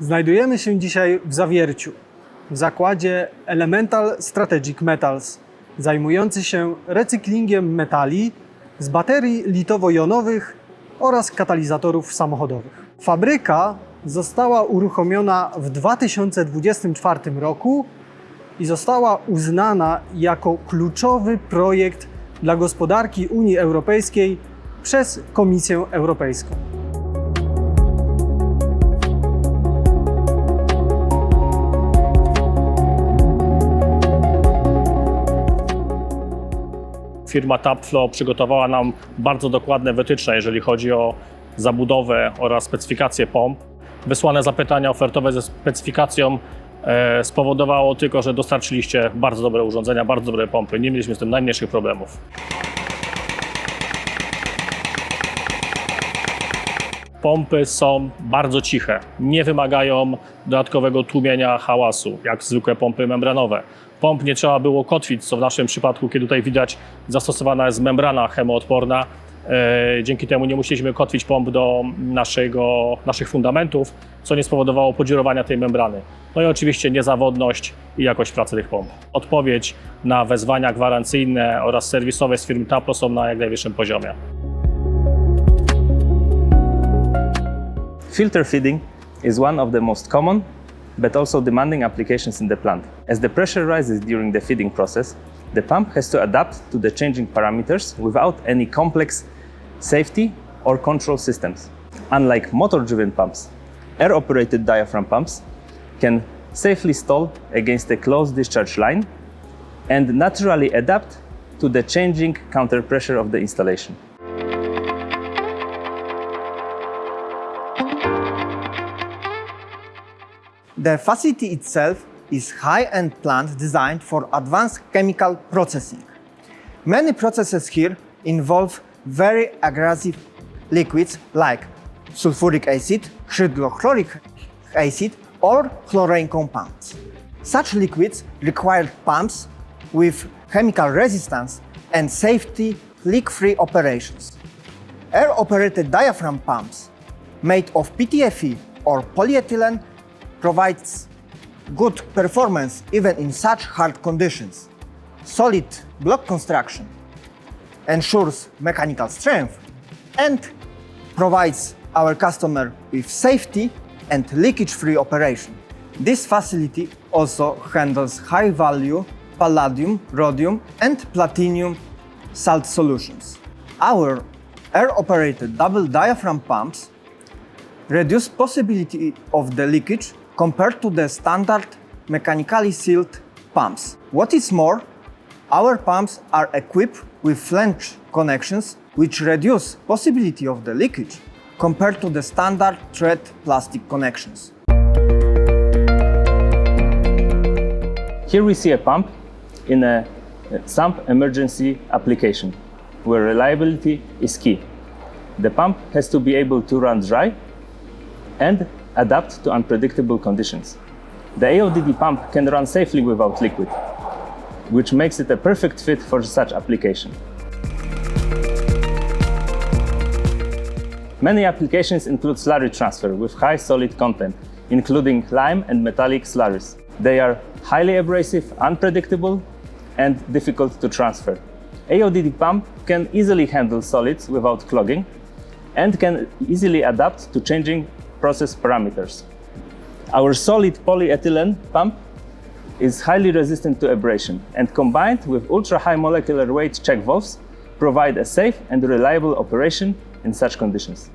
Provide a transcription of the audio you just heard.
Znajdujemy się dzisiaj w Zawierciu, w zakładzie Elemental Strategic Metals, zajmujący się recyklingiem metali z baterii litowo-jonowych oraz katalizatorów samochodowych. Fabryka została uruchomiona w 2024 roku i została uznana jako kluczowy projekt dla gospodarki Unii Europejskiej przez Komisję Europejską. Firma Tapflo przygotowała nam bardzo dokładne wytyczne, jeżeli chodzi o zabudowę oraz specyfikację pomp. Wysłane zapytania ofertowe ze specyfikacją spowodowało tylko, że dostarczyliście bardzo dobre urządzenia, bardzo dobre pompy. Nie mieliśmy z tym najmniejszych problemów. Pompy są bardzo ciche, nie wymagają dodatkowego tłumienia hałasu, jak zwykłe pompy membranowe. Pomp nie trzeba było kotwić, co w naszym przypadku, kiedy tutaj widać, zastosowana jest membrana chemoodporna. Dzięki temu nie musieliśmy kotwić pomp do naszych fundamentów, co nie spowodowało podziurowania tej membrany. No i oczywiście niezawodność i jakość pracy tych pomp. Odpowiedź na wezwania gwarancyjne oraz serwisowe z firmy Tapflo są na jak najwyższym poziomie. Filter feeding is one of the most common but also demanding applications in the plant. As the pressure rises during the feeding process, the pump has to adapt to the changing parameters without any complex safety or control systems. Unlike motor-driven pumps, air-operated diaphragm pumps can safely stall against a closed discharge line and naturally adapt to the changing counter pressure of the installation. The facility itself is high-end plant designed for advanced chemical processing. Many processes here involve very aggressive liquids like sulfuric acid, hydrochloric acid, or chlorine compounds. Such liquids require pumps with chemical resistance and safety leak-free operations. Air-operated diaphragm pumps made of PTFE or polyethylene provides good performance even in such hard conditions. Solid block construction ensures mechanical strength and provides our customer with safety and leakage-free operation. This facility also handles high-value palladium, rhodium and platinum salt solutions. Our air-operated double diaphragm pumps reduce possibility of the leakage compared to the standard mechanically sealed pumps. What is more, our pumps are equipped with flange connections which reduce possibility of the leakage compared to the standard thread plastic connections. Here we see a pump in a sump emergency application where reliability is key. The pump has to be able to run dry and adapt to unpredictable conditions. The AODD pump can run safely without liquid, which makes it a perfect fit for such application. Many applications include slurry transfer with high solid content, including lime and metallic slurries. They are highly abrasive, unpredictable, and difficult to transfer. AODD pump can easily handle solids without clogging and can easily adapt to changing process parameters. Our solid polyethylene pump is highly resistant to abrasion and combined with ultra-high molecular weight check valves provide a safe and reliable operation in such conditions.